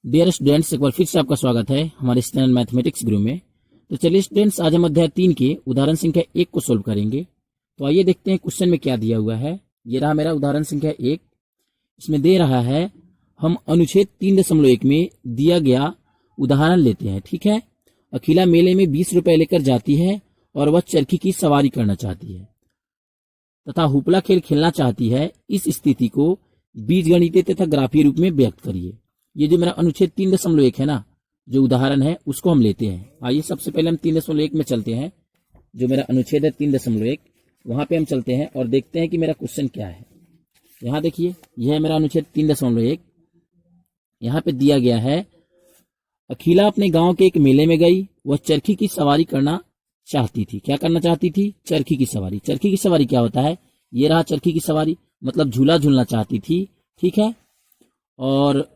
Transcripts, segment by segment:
Dear students, एक बार फिर से आपका स्वागत है हमारे इस चैनल मैथमेटिक्स गुरु में। तो चलिए स्टूडेंट्स, आज हम अध्याय 3 के उदाहरण संख्या 1 को सोल्व करेंगे। तो आइए देखते हैं क्वेश्चन में क्या दिया हुआ है। ये रहा मेरा उदाहरण संख्या 1। इसमें दे रहा है हम अनुच्छेद 3.1 में दिया गया उदाहरण लेते हैं। ठीक है। अखिला मेले में 20 रुपए लेकर जाती है और वह चरखी की सवारी करना चाहती है तथा हुपला खेल खेलना चाहती है। इस स्थिति को बीजगणितीय तथा ग्राफीय रूप में व्यक्त करिए। ये जो मेरा अनुच्छेद 3.1 है ना, जो उदाहरण है उसको हम लेते हैं। आइए सबसे पहले हम 3.1 में चलते हैं। जो मेरा अनुच्छेद है 3.1, वहां पे हम चलते हैं और देखते हैं कि मेरा क्वेश्चन क्या है। यहाँ देखिए, यह है मेरा अनुच्छेद 3.1। यहाँ पे दिया गया है अखिला अपने गांव के एक मेले में गई। वह चरखी की सवारी करना चाहती थी। क्या करना चाहती थी? चरखी की सवारी। चरखी की सवारी क्या होता है? ये रहा चरखी की सवारी, मतलब झूला झूलना चाहती थी। ठीक है। और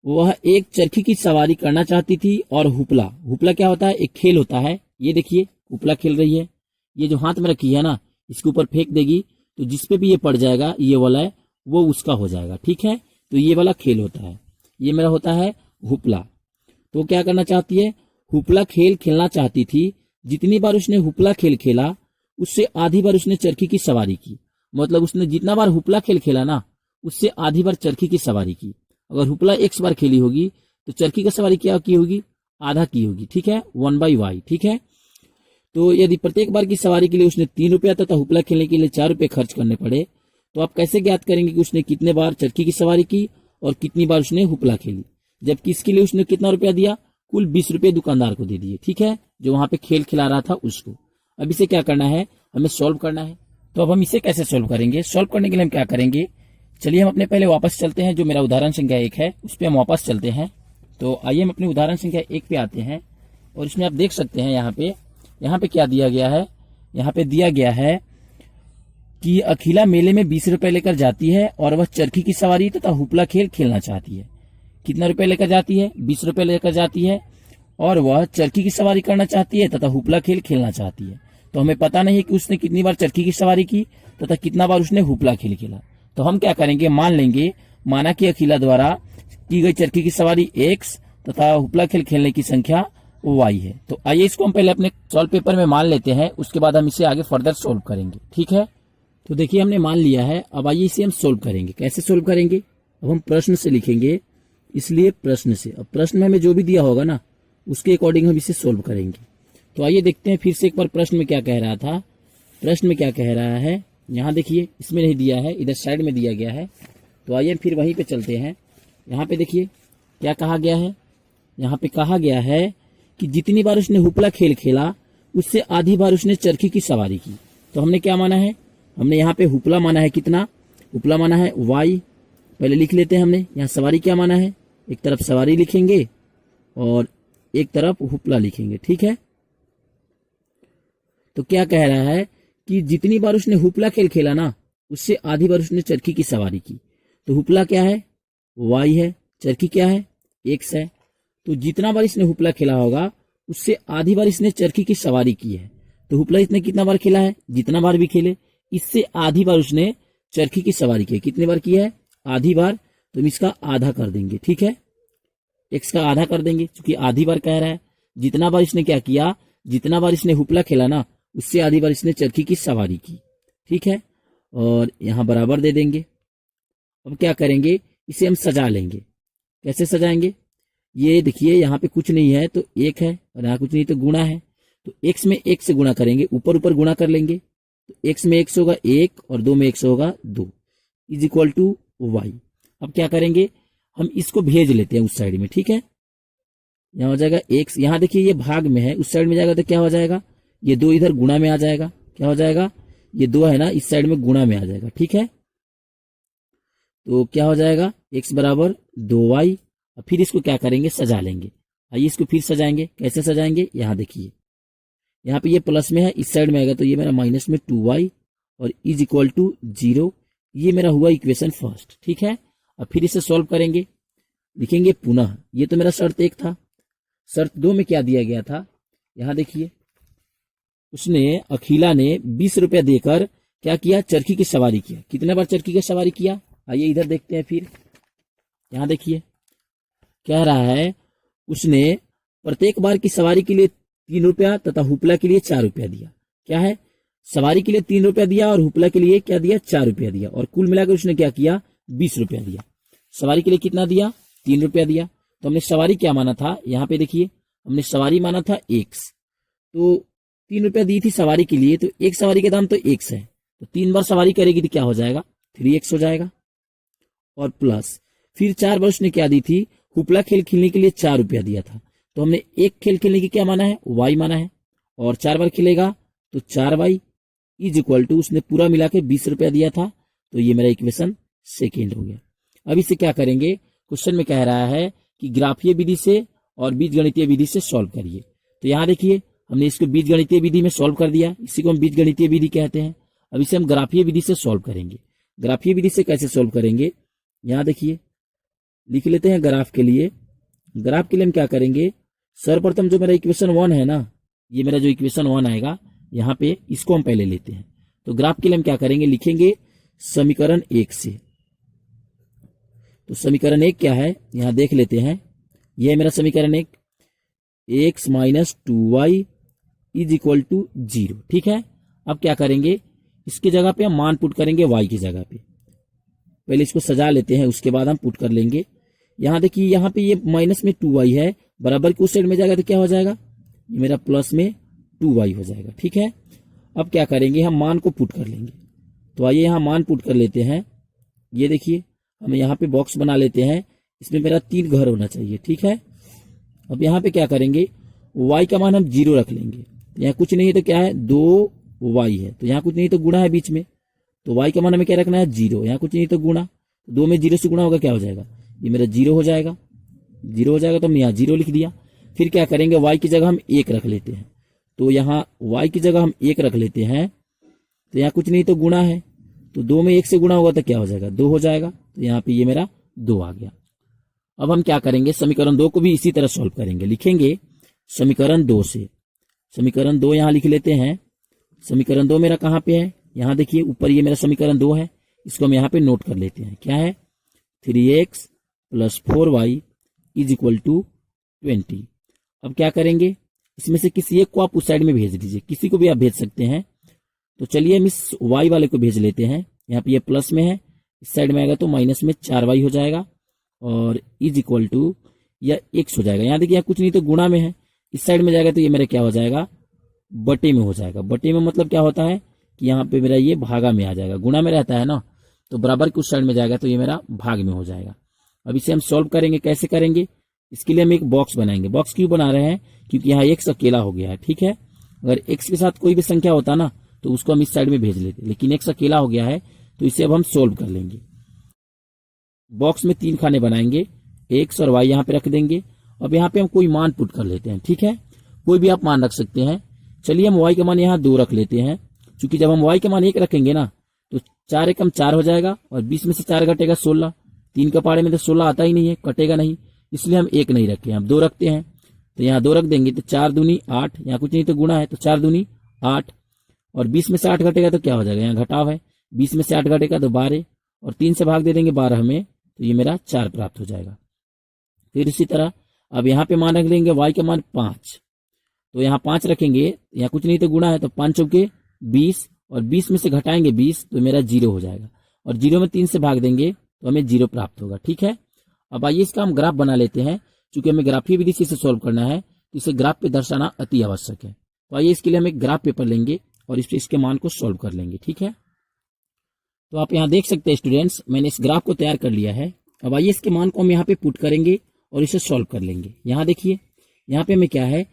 वह एक चरखी की सवारी करना चाहती थी। और हुपला, हुपला क्या होता है? एक खेल होता है। ये देखिए, हुपला खेल रही है। ये जो हाथ में रखी है ना, इसके ऊपर फेंक देगी तो जिसपे भी ये पड़ जाएगा, ये वाला है, वो उसका हो जाएगा। ठीक है। तो ये वाला खेल होता है। ये मेरा होता है हुपला। तो क्या करना चाहती है? हुपला खेल खेलना चाहती थी। जितनी बार उसने हुपला खेल खेला, उससे आधी बार उसने चरखी की सवारी की। मतलब उसने जितना बार हुपला खेल खेला ना, उससे आधी बार चरखी की सवारी की। अगर हुपला 1 बार खेली होगी तो चरखी की सवारी क्या की होगी? आधा की होगी। ठीक है, 1/y। ठीक है। तो यदि प्रत्येक बार की सवारी के लिए उसने 3 रुपया तथा हुपला खेलने के लिए 4 रुपये खर्च करने पड़े, तो आप कैसे ज्ञात करेंगे कि उसने कितने बार चरखी की सवारी की और कितनी बार उसने हुपला खेली? जबकि इसके लिए उसने कितना रुपया दिया? कुल 20 रुपये दुकानदार को दे दिए। ठीक है, जो वहां पे खेल खिला रहा था उसको। अब इसे क्या करना है? हमें सोल्व करना है। तो अब हम इसे कैसे सोल्व करेंगे? सोल्व करने के लिए हम क्या करेंगे? चलिए हम अपने पहले वापस चलते हैं। जो मेरा उदाहरण संख्या 1 है उस पर हम वापस चलते हैं। तो आइए हम अपने उदाहरण संख्या 1 पे आते हैं और इसमें आप देख सकते हैं यहाँ पे क्या दिया गया है। यहाँ पे दिया गया है कि अखिला मेले में 20 रुपए लेकर जाती है और वह चरखी की सवारी तथा हुपला खेल खेलना चाहती है। कितना रुपए लेकर जाती है? 20 रुपए लेकर जाती है और वह चरखी की सवारी करना चाहती है तथा हुपला खेल खेलना चाहती है। तो हमें पता नहीं है कि उसने कितनी बार चरखी की सवारी की तथा कितना बार उसने हुपला खेल खेला। तो हम क्या करेंगे? मान लेंगे, माना कि अखिला द्वारा की गई चरखी की सवारी x तथा हुपला खेल खेलने की संख्या y है। तो आइए इसको हम पहले अपने सॉल्व पेपर में मान लेते हैं, उसके बाद हम इसे आगे फर्दर सोल्व करेंगे। ठीक है। तो देखिए, हमने मान लिया है। अब आइए इसे हम सोल्व करेंगे। कैसे सोल्व करेंगे? अब हम प्रश्न से लिखेंगे, इसलिए प्रश्न से। अब प्रश्न में हमें जो भी दिया होगा ना, उसके अकॉर्डिंग हम इसे सोल्व करेंगे। तो आइए देखते हैं फिर से एक बार प्रश्न में क्या कह रहा था। प्रश्न में क्या कह रहा है, यहाँ देखिए, इसमें नहीं दिया है, इधर साइड में दिया गया है। तो आइए फिर वहीं पे चलते हैं। यहाँ पे देखिए क्या कहा गया है। यहाँ पे कहा गया है कि जितनी बार उसने हुपला खेल खेला, उससे आधी बार उसने चरखी की सवारी की। तो हमने क्या माना है? हमने यहाँ पे हुपला माना है कितना? हुपला माना है y। पहले लिख लेते हैं हमने। यहाँ सवारी क्या माना है? एक तरफ सवारी लिखेंगे और एक तरफ हुपला लिखेंगे। ठीक है। तो क्या कह रहा है कि जितनी बार उसने हुपला खेल खेला ना, उससे आधी बार उसने चरखी की सवारी की। तो हुपला क्या है? y है। चरखी क्या है? x है। तो जितना बार इसने हुपला खेला होगा, उससे आधी बार इसने चरखी की सवारी की है। तो हुपला इसने कितना बार खेला है? जितना बार भी खेले, इससे आधी बार उसने चरखी की सवारी की है। कितनी बार की है? आधी बार। तो हम इसका आधा कर देंगे। ठीक है, x का आधा कर देंगे, क्योंकि आधी बार कह रहा है। जितना बार इसने क्या किया? जितना बार इसने हुपला खेला ना, उससे आधी बार इसने चरखी की सवारी की। ठीक है। और यहां बराबर दे देंगे। अब क्या करेंगे? इसे हम सजा लेंगे। कैसे सजाएंगे? ये देखिए, यहाँ पे कुछ नहीं है तो 1 है और यहाँ कुछ नहीं तो गुणा है। तो x में 1 से गुणा करेंगे, ऊपर ऊपर गुणा कर लेंगे। तो x में 1 से होगा 1 और 2 में 1 से होगा 2 इज इक्वल टू y। अब क्या करेंगे? हम इसको भेज लेते हैं उस साइड में। ठीक है। यहाँ हो जाएगा x। यहाँ देखिए, ये भाग में है, उस साइड में जाएगा तो क्या हो जाएगा? ये 2 इधर गुणा में आ जाएगा। क्या हो जाएगा? ये 2 है ना, इस साइड में गुणा में आ जाएगा। ठीक है। तो क्या हो जाएगा? x बराबर 2y। अब फिर इसको क्या करेंगे? सजा लेंगे। आइए इसको फिर सजाएंगे। कैसे सजाएंगे? यहाँ देखिए, यहाँ पे ये प्लस में है, इस साइड में आएगा तो ये मेरा माइनस में 2y और इज इक्वल टू 0। ये मेरा हुआ इक्वेशन फर्स्ट। ठीक है। अब फिर इसे सॉल्व करेंगे। लिखेंगे पुनः। ये तो मेरा शर्त 1 था। शर्त 2 में क्या दिया गया था? यहाँ देखिए, उसने, अखिला ने 20 रुपया देकर क्या किया? चरखी की सवारी किया। कितने बार चरखी की सवारी किया? आइए इधर देखते हैं फिर। यहाँ देखिए, कह रहा है उसने प्रत्येक बार की सवारी के लिए 3 रुपया तथा हुपला के लिए 4 रुपया दिया। क्या है, सवारी के लिए 3 रुपया दिया और हुपला के लिए क्या दिया, 4 रुपया दिया, और कुल मिलाकर उसने क्या किया, 20 रुपया दिया। सवारी के लिए कितना दिया, 3 रुपया दिया। तो हमने सवारी क्या माना था, यहाँ पे देखिए हमने सवारी माना था x, तो 3 रुपया दी थी सवारी के लिए, तो एक सवारी का दाम तो x है, तो 3 बार सवारी करेगी तो क्या हो जाएगा, 3x हो जाएगा। और प्लस फिर 4 बार उसने क्या दी थी, हुपला खेल खेलने के लिए 4 रुपया दिया था, तो हमने एक खेल खेलने की क्या माना है, y माना है, और 4 बार खेलेगा तो 4y इज इक्वल टू उसने पूरा मिला के 20 रुपया दिया था। तो ये मेरा इक्वेशन सेकेंड हो गया। अब इसे क्या करेंगे, क्वेश्चन में कह रहा है कि ग्राफीय विधि से और बीजगणितीय विधि से सॉल्व करिए। तो यहाँ देखिए हमने इसको बीजगणितीय विधि में सॉल्व कर दिया, इसी को हम बीजगणितीय विधि कहते हैं। अब इसे हम ग्राफीय विधि से सॉल्व करेंगे। ग्राफीय विधि से कैसे सॉल्व करेंगे, यहाँ देखिए लिख लेते हैं ग्राफ के लिए। ग्राफ के लिए हम क्या करेंगे, सर्वप्रथम जो मेरा इक्वेशन 1 है ना, ये मेरा जो इक्वेशन 1 आएगा यहाँ पे, इसको हम पहले लेते हैं। तो ग्राफ के लिए हम क्या करेंगे, लिखेंगे समीकरण 1 से। तो समीकरण 1 क्या है, यहाँ देख लेते हैं। यह है मेरा समीकरण 1, x minus 2y is equal to 0। ठीक है, अब क्या करेंगे, इसकी जगह पे हम मान पुट करेंगे y की जगह पे। पहले इसको सजा लेते हैं, उसके बाद हम पुट कर लेंगे। यहाँ देखिए यहाँ पे ये माइनस में 2y है, बराबर के उस साइड में जाएगा तो क्या हो जाएगा, ये मेरा प्लस में 2y हो जाएगा। ठीक है, अब क्या करेंगे, हम मान को पुट कर लेंगे। तो आइए यहाँ मान पुट कर लेते हैं। ये देखिए हम यहाँ पे बॉक्स बना लेते हैं, इसमें मेरा 3 घर होना चाहिए। ठीक है, अब यहाँ पे क्या करेंगे, y का मान हम 0 रख लेंगे। यहाँ कुछ नहीं है तो क्या है, 2y है, तो यहाँ कुछ नहीं तो गुणा है बीच में, तो y का मान हमें क्या रखना है, 0। यहाँ कुछ नहीं तो गुणा, 2 में 0 से गुणा होगा क्या हो जाएगा, ये मेरा 0 हो जाएगा। 0 हो जाएगा तो हम यहाँ 0 लिख दिया। फिर क्या करेंगे, y की जगह हम 1 रख लेते हैं। तो यहाँ y की जगह हम 1 रख लेते हैं, तो यहाँ कुछ नहीं तो गुणा है, तो 2 में 1 से गुणा होगा तो क्या हो जाएगा, 2 हो जाएगा। तो यहाँ पे ये मेरा 2 आ गया। अब हम क्या करेंगे, समीकरण 2 को भी इसी तरह सॉल्व करेंगे। लिखेंगे समीकरण 2 से। समीकरण 2 यहाँ लिख लेते हैं। समीकरण 2 मेरा कहाँ पे है, यहाँ देखिए ऊपर ये मेरा समीकरण 2 है, इसको हम यहाँ पे नोट कर लेते हैं। क्या है, 3x plus 4y is equal to 20। अब क्या करेंगे, इसमें से किसी एक को आप उस साइड में भेज दीजिए, किसी को भी आप भेज सकते हैं। तो चलिए हम इस y वाले को भेज लेते हैं। यहाँ पे ये प्लस में है, इस साइड में आएगा तो माइनस में 4y हो जाएगा, और इज इक्वल टू या x हो जाएगा। यहाँ देखिए यहाँ कुछ नहीं तो गुणा में है, इस साइड में जाएगा तो ये मेरा क्या हो जाएगा, बटे में हो जाएगा। बटे में मतलब क्या होता है कि यहाँ पे मेरा ये भागा में आ जाएगा, गुणा में रहता है ना, तो बराबर के उस साइड में जाएगा तो ये मेरा भाग में हो जाएगा। अब इसे हम सॉल्व करेंगे, कैसे करेंगे, इसके लिए हम एक बॉक्स बनाएंगे। बॉक्स क्यों बना रहे हैं, क्योंकि यहाँ x अकेला हो गया है। ठीक है, अगर x के साथ कोई भी संख्या होता ना तो उसको हम इस साइड में भेज लेते, लेकिन x अकेला हो गया है तो इसे अब हम सोल्व कर लेंगे। बॉक्स में 3 खाने बनाएंगे, x और y यहाँ पे रख देंगे। अब यहाँ पे हम कोई मान पुट कर लेते हैं। ठीक है, कोई भी आप मान रख सकते हैं। चलिए हम y का मान यहाँ 2 रख लेते हैं, क्योंकि जब हम y का मान 1 रखेंगे ना तो 4 एकम 4 हो जाएगा, और 20 में से 4 घटेगा 16। 3 का पाड़े में तो 16 आता ही नहीं है, कटेगा नहीं, इसलिए हम 1 नहीं रखे, हम 2 रखते हैं। तो यहाँ 2 रख देंगे तो 4 दूनी 8, यहाँ कुछ नहीं तो गुणा है, तो 4 दूनी 8, और 20 में से 8 घटेगा तो क्या हो जाएगा, यहाँ घटाव है, 20 में से 8 घटेगा तो 12, और 3 से भाग दे देंगे 12 में, तो ये मेरा 4 प्राप्त हो जाएगा। फिर इसी तरह अब यहाँ पे मान रख लेंगे y का मान 5, तो यहाँ 5 रखेंगे, यहाँ कुछ नहीं तो गुणा है, तो 5 चौके 20, और 20 में से घटाएंगे 20 तो मेरा 0 हो जाएगा, और 0 में 3 से भाग देंगे तो हमें 0 प्राप्त होगा। ठीक है, अब आइए इसका हम ग्राफ बना लेते हैं। चूंकि हमें ग्राफीय विधि से सॉल्व करना है तो इसे ग्राफ पे दर्शाना अति आवश्यक है। तो आइए इसके लिए हम एक ग्राफ पेपर लेंगे और इस पे इसके मान को सॉल्व कर लेंगे। ठीक है, तो आप यहाँ देख सकते हैं स्टूडेंट्स, मैंने इस ग्राफ को तैयार कर लिया है। अब आइए इसके मान को हम यहाँ पे पुट करेंगे और इसे सॉल्व कर लेंगे। यहाँ देखिए यहाँ पे हमें क्या है,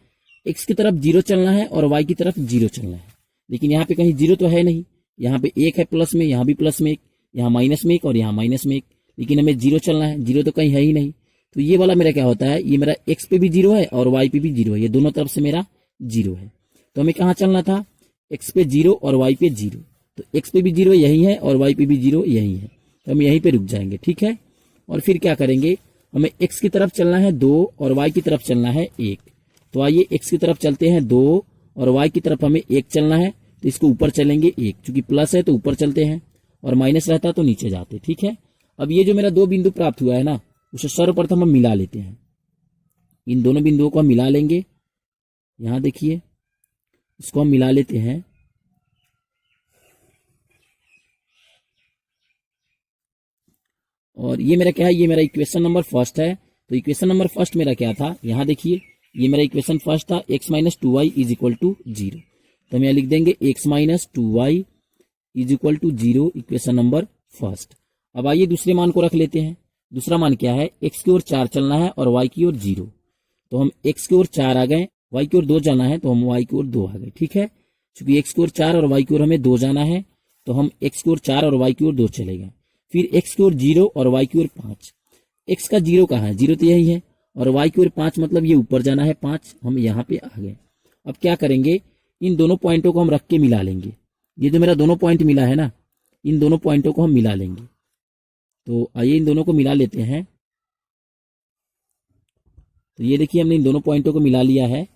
x की तरफ 0 चलना है और y की तरफ 0 चलना है, लेकिन यहाँ पे कहीं 0 तो है नहीं। यहाँ पे 1 है प्लस में, यहाँ भी प्लस में 1, यहाँ माइनस में 1 और यहाँ माइनस में 1, लेकिन हमें 0 चलना है, 0 तो कहीं है ही नहीं। तो ये वाला मेरा क्या होता है, ये मेरा x पे भी 0 है और y पे भी 0 है, ये दोनों तरफ से मेरा 0 है। तो हमें कहाँ चलना था, x पे 0 और y पे 0, तो x पे भी 0 यही है और y पे भी 0 यही है, तो हम यहीं पे रुक जाएंगे। ठीक है, और फिर क्या करेंगे, हमें x की तरफ चलना है 2 और y की तरफ चलना है 1। तो आइए x की तरफ चलते हैं 2 और y की तरफ हमें 1 चलना है, तो इसको ऊपर चलेंगे 1, क्योंकि प्लस है तो ऊपर चलते हैं, और माइनस रहता तो नीचे जाते। ठीक है, अब ये जो मेरा 2 बिंदु प्राप्त हुआ है ना, उसे सर्वप्रथम हम मिला लेते हैं। इन दोनों बिंदुओं को हम मिला लेंगे। यहाँ देखिए, इसको हम मिला लेते हैं। और ये मेरा क्या है, ये मेरा इक्वेशन नंबर फर्स्ट है। तो इक्वेशन नंबर फर्स्ट मेरा क्या था, यहाँ देखिए, ये मेरा इक्वेशन फर्स्ट था, x minus 2y is equal to 0। तो हम यहाँ लिख देंगे x minus 2y is equal to 0, equation number first. अब आइए दूसरे मान को रख लेते हैं। दूसरा मान क्या है, x की ओर 4 चलना है और y की ओर 0। तो हम x की ओर 4 आ गए, y की ओर 2 जाना है, तो हम y की ओर 2 आ गए। ठीक है, क्योंकि x की ओर 4 और y की ओर हमें 2 जाना है, तो हम x की ओर 4 और y की ओर 2 चले गए। फिर x की ओर 0 और y की ओर 5। x का 0 कहाँ है, 0 तो यही है, और y की ओर 5 मतलब ये ऊपर जाना है 5, हम यहाँ पे आ गए। अब क्या करेंगे, इन दोनों पॉइंटों को हम रख के मिला लेंगे। ये जो मेरा दोनों पॉइंट मिला है ना, इन दोनों पॉइंटों को हम मिला लेंगे। तो आइए इन दोनों को मिला लेते हैं। तो ये देखिए, हमने इन दोनों पॉइंटों को मिला लिया है,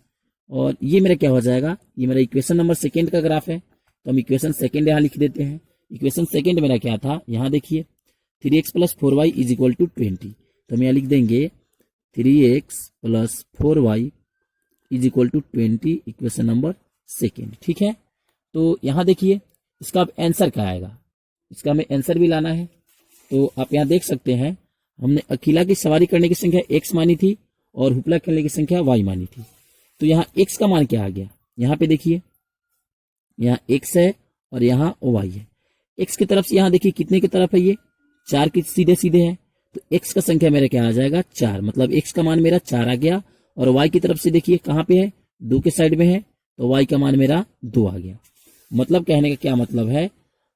और ये मेरा क्या हो जाएगा, ये मेरा इक्वेशन नंबर सेकेंड का ग्राफ है। तो हम इक्वेशन सेकेंड यहाँ लिख देते हैं। इक्वेशन सेकेंड मेरा क्या था, यहाँ देखिए, 3x plus 4y is equal to 20। तो हम यहाँ लिख देंगे 3x plus 4y is equal to 20, equation number second. ठीक है, तो यहाँ देखिए, इसका अब आंसर क्या आएगा, इसका हमें आंसर भी लाना है। तो आप यहाँ देख सकते हैं, हमने अकेला की सवारी करने की संख्या x मानी थी और हुपला खेलने की संख्या y मानी थी। तो यहाँ x का मान क्या आ गया, यहाँ पे देखिए, यहाँ x है और यहाँ y है। x की तरफ से यहाँ देखिए कितने की तरफ है, ये 4 की सीधे सीधे है। तो x का संख्या मेरा क्या आ जाएगा, 4, मतलब x का मान मेरा 4 आ गया। और y की तरफ से देखिए कहाँ पे है, 2 के साइड में है, तो y का मान मेरा 2 आ गया। मतलब कहने का क्या मतलब है,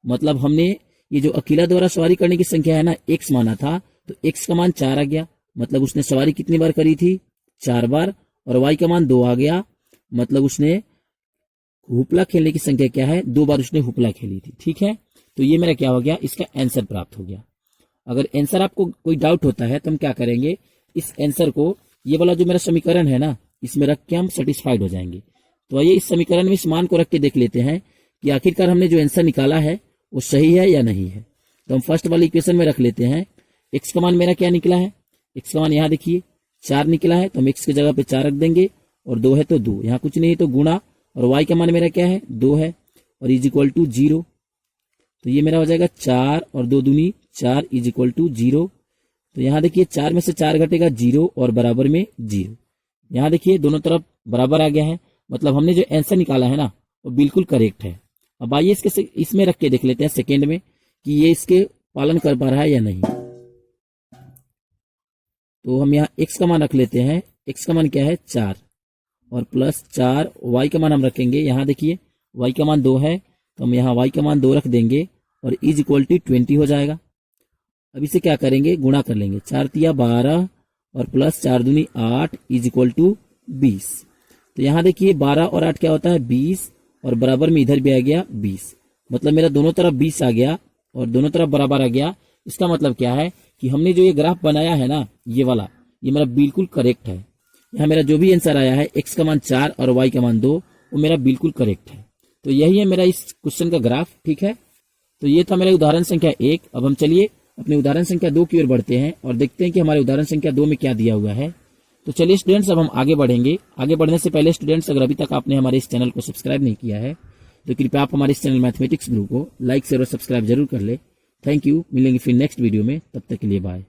मतलब हमने ये जो अकेला द्वारा सवारी करने की संख्या है ना, x माना था, तो x का मान 4 आ गया, मतलब उसने सवारी कितनी बार करी थी, 4 बार। और y का मान 2 आ गया, मतलब उसने हुपला खेलने की संख्या क्या है, 2 बार उसने हुपला खेली थी। ठीक है, तो ये मेरा क्या हो गया, इसका आंसर प्राप्त हो गया। अगर आंसर आपको कोई डाउट होता है तो हम क्या करेंगे, इस आंसर को, ये वाला जो मेरा समीकरण है ना, इसमें रख के हम सेटिस्फाइड हो जाएंगे। तो आइए इस समीकरण में इस मान को रख के देख लेते हैं कि आखिरकार हमने जो आंसर निकाला है वो सही है या नहीं है। तो हम फर्स्ट वाली इक्वेशन में रख लेते हैं। x का मान मेरा क्या निकला है, x का मान यहाँ देखिए 4 निकला है, तो हम x की जगह पे 4 रख देंगे, और 2 है तो 2, यहाँ कुछ नहीं तो गुणा, और y का मान मेरा क्या है, 2 है, और इज इक्वल टू 0। तो ये मेरा हो जाएगा 4 और 2 दूनी 4 इज इक्वल टू 0। तो यहाँ देखिए 4 में से 4 घटेगा 0 और बराबर में 0। यहाँ देखिए दोनों तरफ बराबर आ गया है, मतलब हमने जो आंसर निकाला है ना वो बिल्कुल करेक्ट है। अब आइए इसमें रख के देख लेते हैं सेकेंड में कि ये इसके पालन कर पा रहा है या नहीं। तो हम यहाँ x का मान रख लेते हैं। x का मान क्या है, 4, और प्लस 4, y का मान हम रखेंगे, यहाँ देखिए y का मान 2 है, तो हम यहाँ y का मान 2 रख देंगे, और इज इक्वल टू 20 हो जाएगा। अब इसे क्या करेंगे, गुणा कर लेंगे, 4 तिया 12 और प्लस 4 दूनी 8 इज इक्वल टू 20। तो यहाँ देखिए 12 और 8 क्या होता है, 20, और बराबर में इधर भी आ गया 20, मतलब मेरा दोनों तरफ 20 आ गया और दोनों तरफ बराबर आ गया। इसका मतलब क्या है कि हमने जो ये ग्राफ बनाया है ना, ये वाला, ये मेरा बिल्कुल करेक्ट है। यहाँ मेरा जो भी आंसर आया है, x का मान 4 और y का मान 2, वो मेरा बिल्कुल करेक्ट है। तो यही है मेरा इस क्वेश्चन का ग्राफ। ठीक है, तो ये था मेरा उदाहरण संख्या 1। अब हम चलिए अपने उदाहरण संख्या 2 की ओर बढ़ते हैं और देखते हैं कि हमारे उदाहरण संख्या 2 में क्या दिया हुआ है। तो चलिए स्टूडेंट्स, अब हम आगे बढ़ेंगे। आगे बढ़ने से पहले स्टूडेंट्स, अगर अभी तक आपने हमारे इस चैनल को सब्सक्राइब नहीं किया है तो कृपया आप हमारे इस चैनल मैथमेटिक्स गुरु को लाइक शेयर और सब्सक्राइब जरूर कर ले। थैंक यू, मिलेंगे फिर नेक्स्ट वीडियो में, तब तक के लिए बाय।